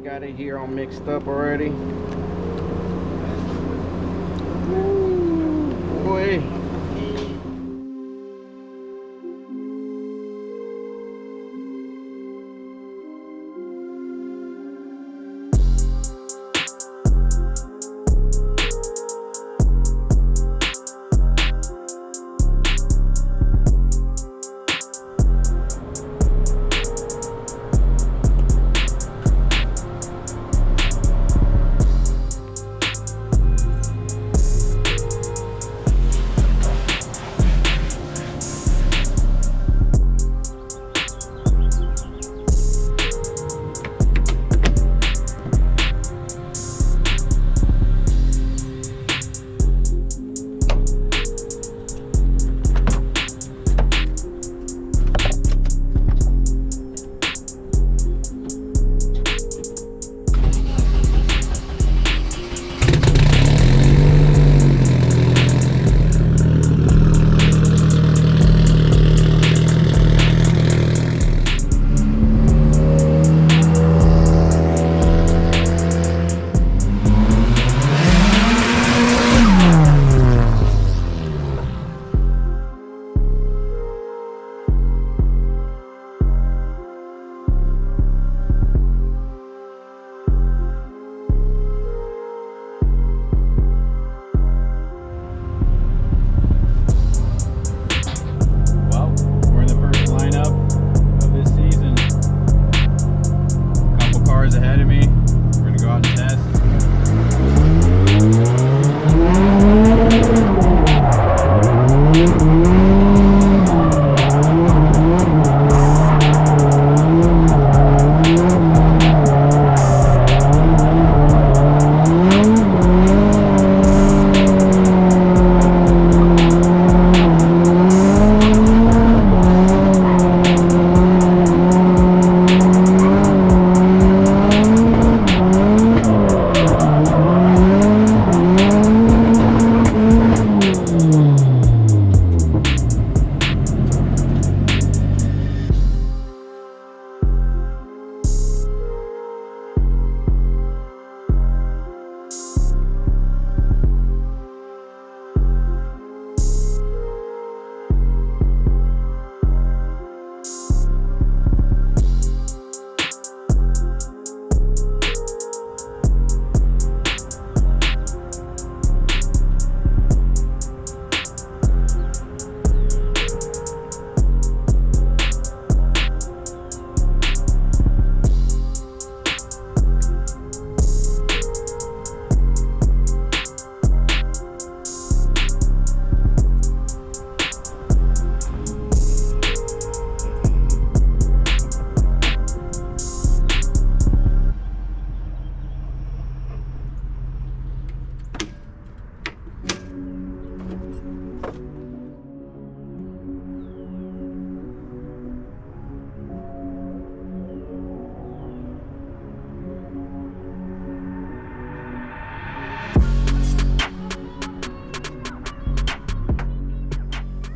Got it here all mixed up already. Ooh, boy.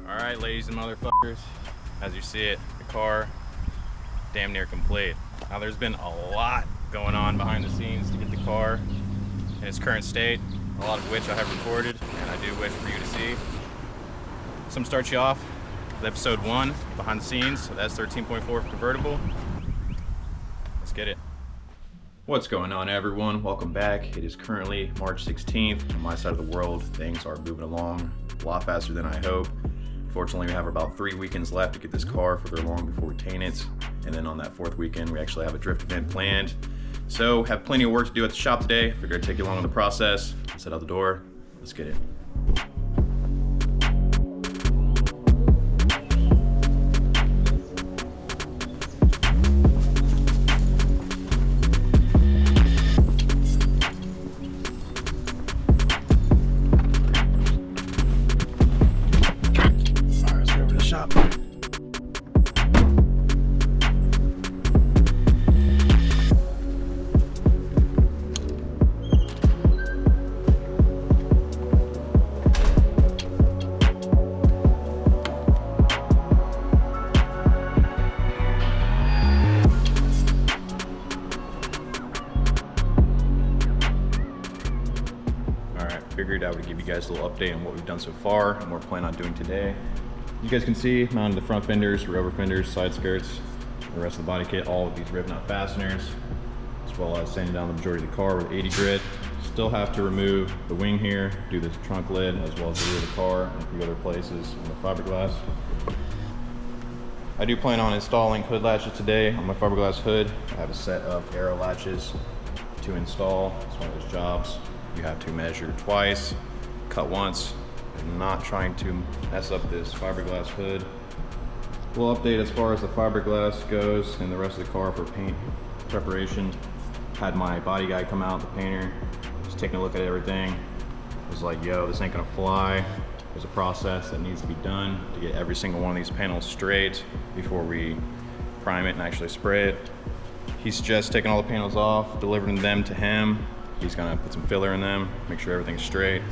Alright, ladies and motherfuckers, as you see it, the car damn near complete. Now there's been a lot going on behind the scenes to get the car in its current state, a lot of which I have recorded and I do wish for you to see. So I'm gonna start you off with episode 1, behind the scenes of the S13.4 convertible. Let's get it. What's going on, everyone? Welcome back. It is currently March 16th. On my side of the world, things are moving along a lot faster than I hope. Fortunately, we have about 3 weekends left to get this car further along before we retain it. And then on that 4th weekend, we actually have a drift event planned. So have plenty of work to do at the shop today. Figured I'd take you along in the process. Let's head out the door. Let's get it. figured I would give you guys a little update on what we've done so far and what we're planning on doing today. You guys can see mounted the front fenders, rear fenders, side skirts, the rest of the body kit, all with these rib nut fasteners, as well as sanding down the majority of the car with 80 grit. Still have to remove the wing here, do the trunk lid, as well as the rear of the car and a few other places on the fiberglass. I do plan on installing hood latches today on my fiberglass hood. I have a set of arrow latches to install. It's one of those jobs you have to measure twice, cut once. I'm not trying to mess up this fiberglass hood. We'll update as far as the fiberglass goes and the rest of the car for paint preparation. Had my body guy come out, the painter, just taking a look at everything. Was like, yo, this ain't gonna fly. There's a process that needs to be done to get every single one of these panels straight before we prime it and actually spray it. He's just taking all the panels off, delivering them to him. He's gonna put some filler in them, make sure everything's straight,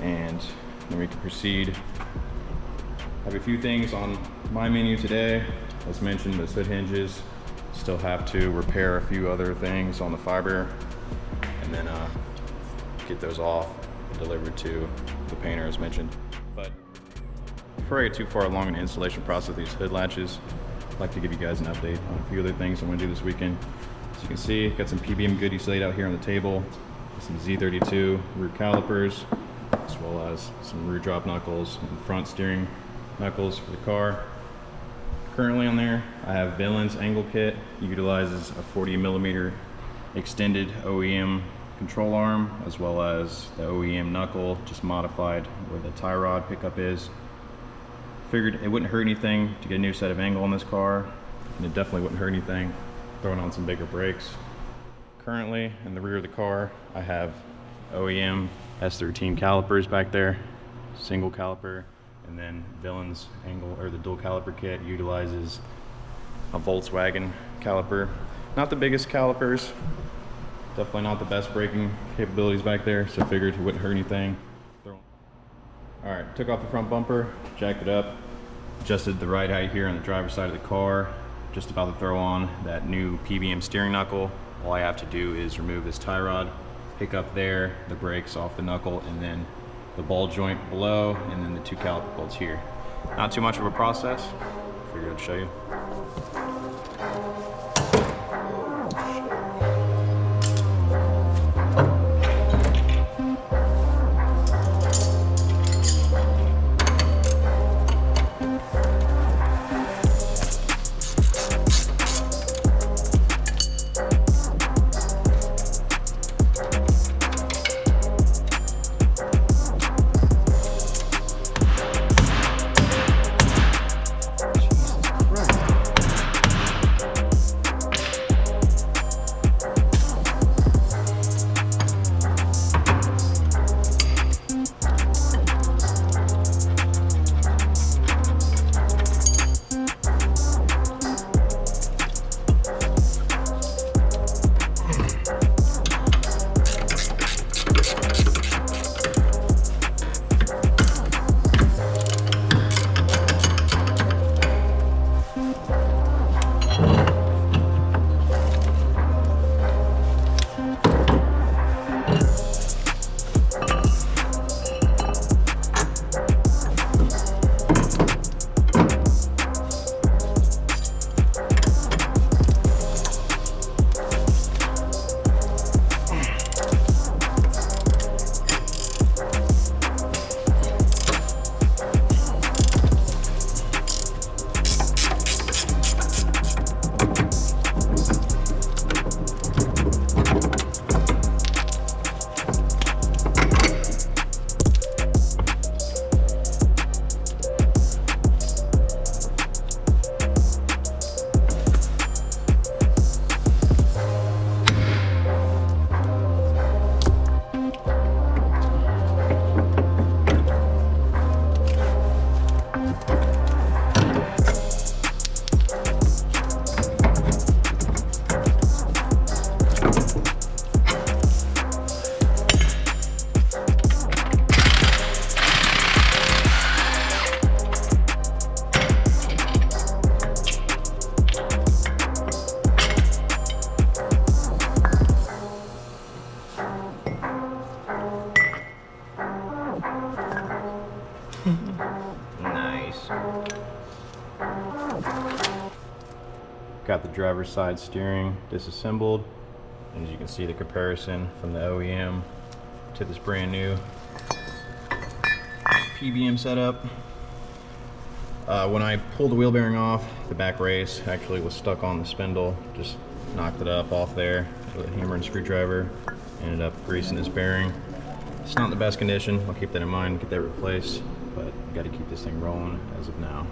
and then we can proceed. I have a few things on my menu today. As mentioned, those hood hinges. Still have to repair a few other things on the fiber, and then get those off and delivered to the painter as mentioned. But before I get too far along in the installation process of these hood latches, I'd like to give you guys an update on a few other things I'm gonna do this weekend. As you can see, got some PBM goodies laid out here on the table. Some Z32 rear calipers, as well as some rear drop knuckles and front steering knuckles for the car. Currently on there, I have Villain's angle kit. Utilizes a 40mm extended OEM control arm, as well as the OEM knuckle, just modified where the tie rod pickup is. Figured it wouldn't hurt anything to get a new set of angle on this car, and it definitely wouldn't hurt anything throwing on some bigger brakes. Currently, in the rear of the car, I have OEM S13 calipers back there, single caliper, and then Villain's angle, or the dual caliper kit, utilizes a Volkswagen caliper. Not the biggest calipers, definitely not the best braking capabilities back there, so figured it wouldn't hurt anything. All right, took off the front bumper, jacked it up, adjusted the ride height here on the driver's side of the car. Just about to throw on that new PBM steering knuckle. All I have to do is remove this tie rod, pick up there, the brakes off the knuckle, and then the ball joint below, and then the two caliper bolts here. Not too much of a process. Figured I'd show you. Got the driver's side steering disassembled. And as you can see, the comparison from the OEM to this brand new PBM setup. When I pulled the wheel bearing off, the back race actually was stuck on the spindle. Just knocked it up off there with a hammer and screwdriver. Ended up greasing this bearing. It's not in the best condition. I'll keep that in mind, get that replaced, but got to keep this thing rolling as of now.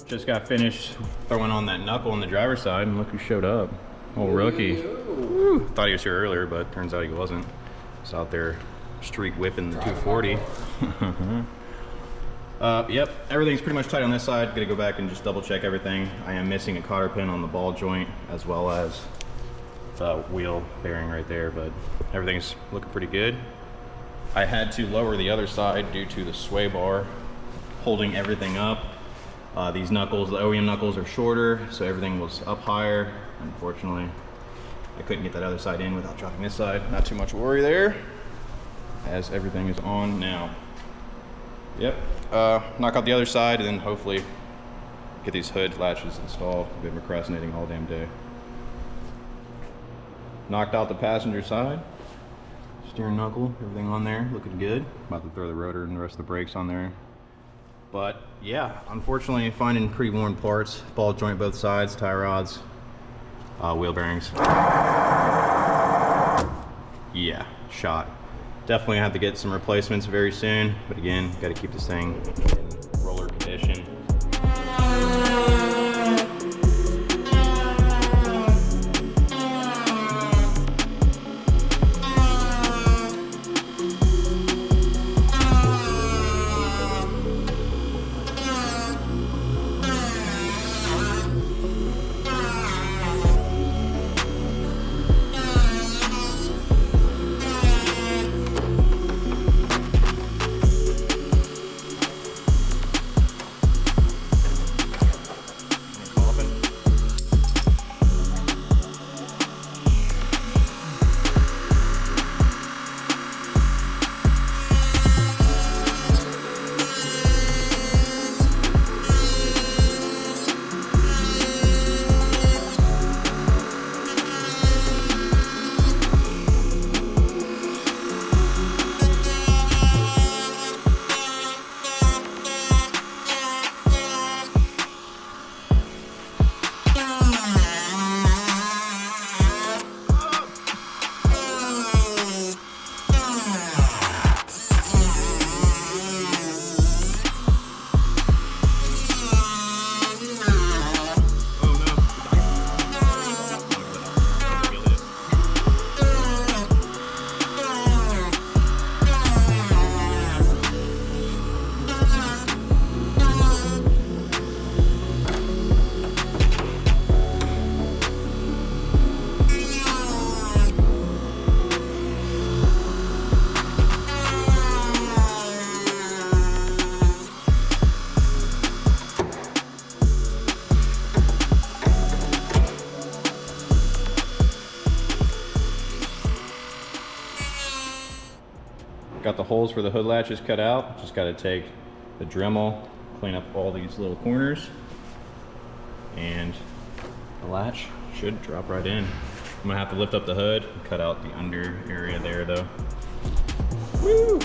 Just got finished throwing on that knuckle on the driver's side, and look who showed up. Old rookie. Woo. Thought he was here earlier, but turns out he wasn't. He's out there street whipping the 240. Yep, everything's pretty much tight on this side. Gonna go back and just double check everything. I am missing a cotter pin on the ball joint as well as the wheel bearing right there, but everything's looking pretty good. I had to lower the other side due to the sway bar holding everything up. These knuckles, the OEM knuckles, are shorter, so everything was up higher. Unfortunately, I couldn't get that other side in without dropping this side. Not too much worry there, as everything is on now. Yep, knock out the other side and then hopefully get these hood latches installed. I've been procrastinating all damn day. Knocked out the passenger side. Steering knuckle, everything on there, looking good. About to throw the rotor and the rest of the brakes on there. But yeah, unfortunately finding pretty worn parts. Ball joint both sides, tie rods, wheel bearings. Yeah, shot. Definitely have to get some replacements very soon, but again, got to keep this thing in roller condition. Got the holes for the hood latches cut out. Just got to take the Dremel, clean up all these little corners, and the latch should drop right in. I'm gonna have to lift up the hood and cut out the under area there though. Woo!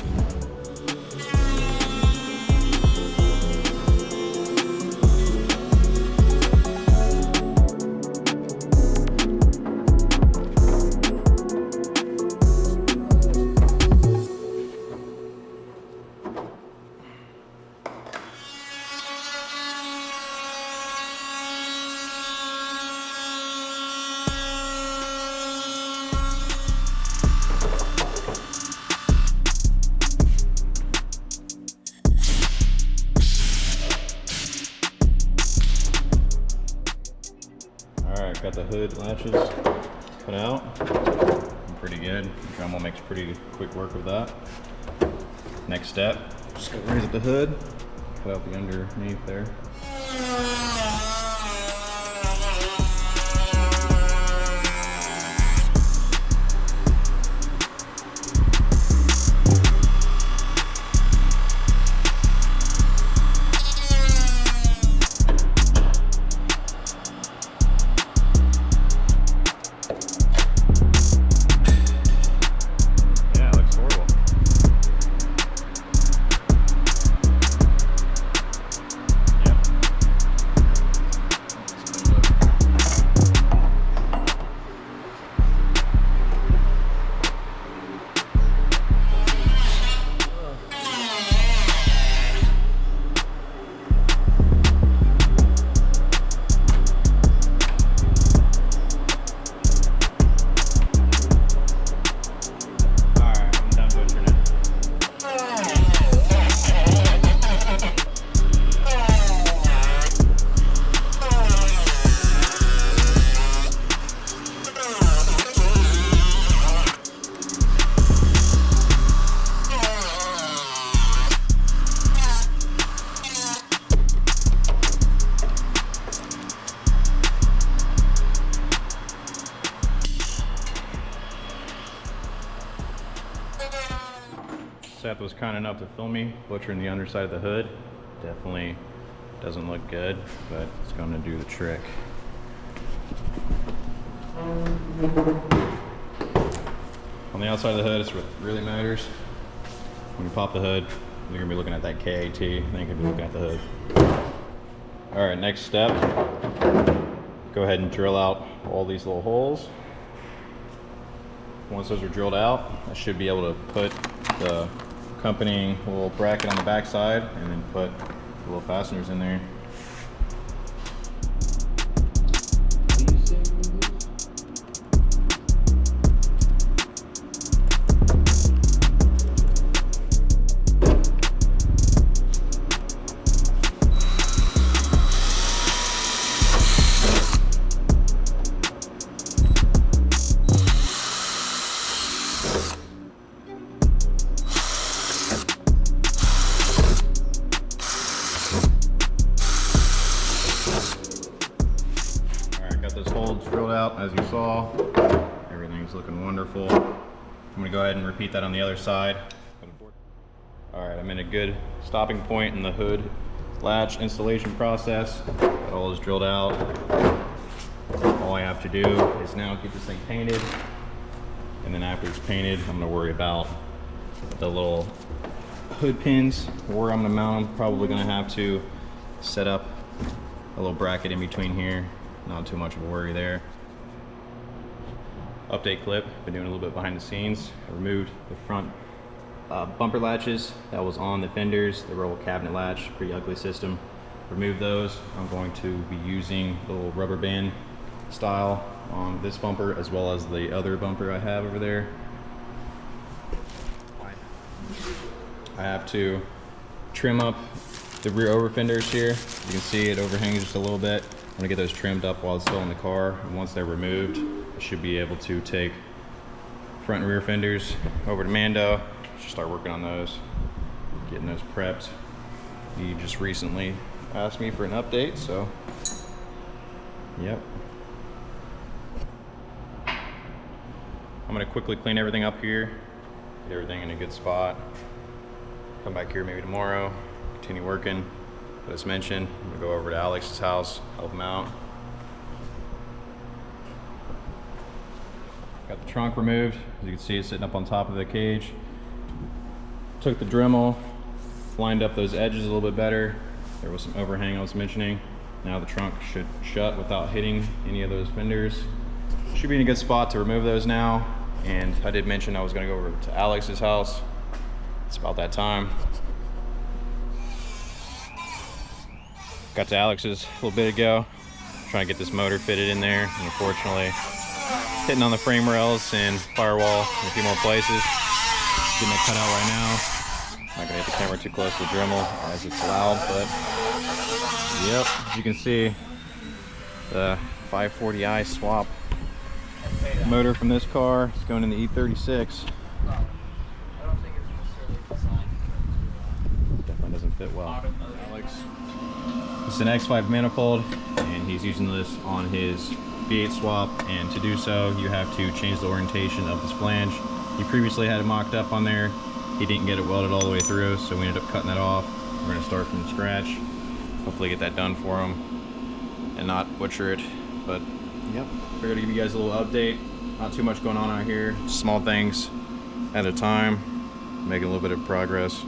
hood latches cut out. Pretty good. The Dremel makes pretty quick work of that. Next step, just gonna raise up the hood, cut out the underneath there. Seth was kind enough to film me butchering the underside of the hood. Definitely doesn't look good, but it's going to do the trick. On the outside of the hood, it's what really matters. When you pop the hood, you're going to be looking at that KAT, then you're going to be looking at the hood. Alright, next step. Go ahead and drill out all these little holes. Once those are drilled out, I should be able to put the accompanying little bracket on the back side and then put the little fasteners in there. Drilled out as you saw. Everything's looking wonderful. I'm gonna go ahead and repeat that on the other side. Alright, I'm in a good stopping point in the hood latch installation process. Got all those drilled out. All I have to do is now get this thing painted, and then after it's painted, I'm gonna worry about the little hood pins, where I'm gonna mount them. Probably gonna have to set up a little bracket in between here. Not too much of a worry there. Update clip, been doing a little bit behind the scenes. I removed the front bumper latches that was on the fenders, the roll cabinet latch, pretty ugly system. Removed those. I'm going to be using the little rubber band style on this bumper as well as the other bumper I have over there. I have to trim up the rear over fenders here. You can see it overhangs just a little bit. I'm gonna get those trimmed up while it's still in the car, and once they're removed, I should be able to take front and rear fenders over to Mando. Just start working on those, getting those prepped. He just recently asked me for an update, so yep. I'm gonna quickly clean everything up here, get everything in a good spot. Come back here maybe tomorrow, continue working. But as mentioned, I'm gonna go over to Alex's house, help him out. Got the trunk removed. As you can see, it's sitting up on top of the cage. Took the Dremel, lined up those edges a little bit better. There was some overhang I was mentioning. Now the trunk should shut without hitting any of those fenders. Should be in a good spot to remove those now. And I did mention I was gonna go over to Alex's house. It's about that time. Got to Alex's a little bit ago, trying to get this motor fitted in there, and unfortunately hitting on the frame rails and firewall in a few more places. Getting it cut out right now. Not gonna hit the camera too close to the Dremel as it's loud, but yep, as you can see, the 540i swap. Motor from this car is going in the E36. Definitely doesn't fit well. It's an X5 manifold, and he's using this on his V8 swap, and to do so you have to change the orientation of this flange. He previously had it mocked up on there. He didn't get it welded all the way through, so we ended up cutting that off. We're going to start from scratch, hopefully get that done for him and not butcher it. But yep, figured to give you guys a little update. Not too much going on out here, small things at a time, making a little bit of progress.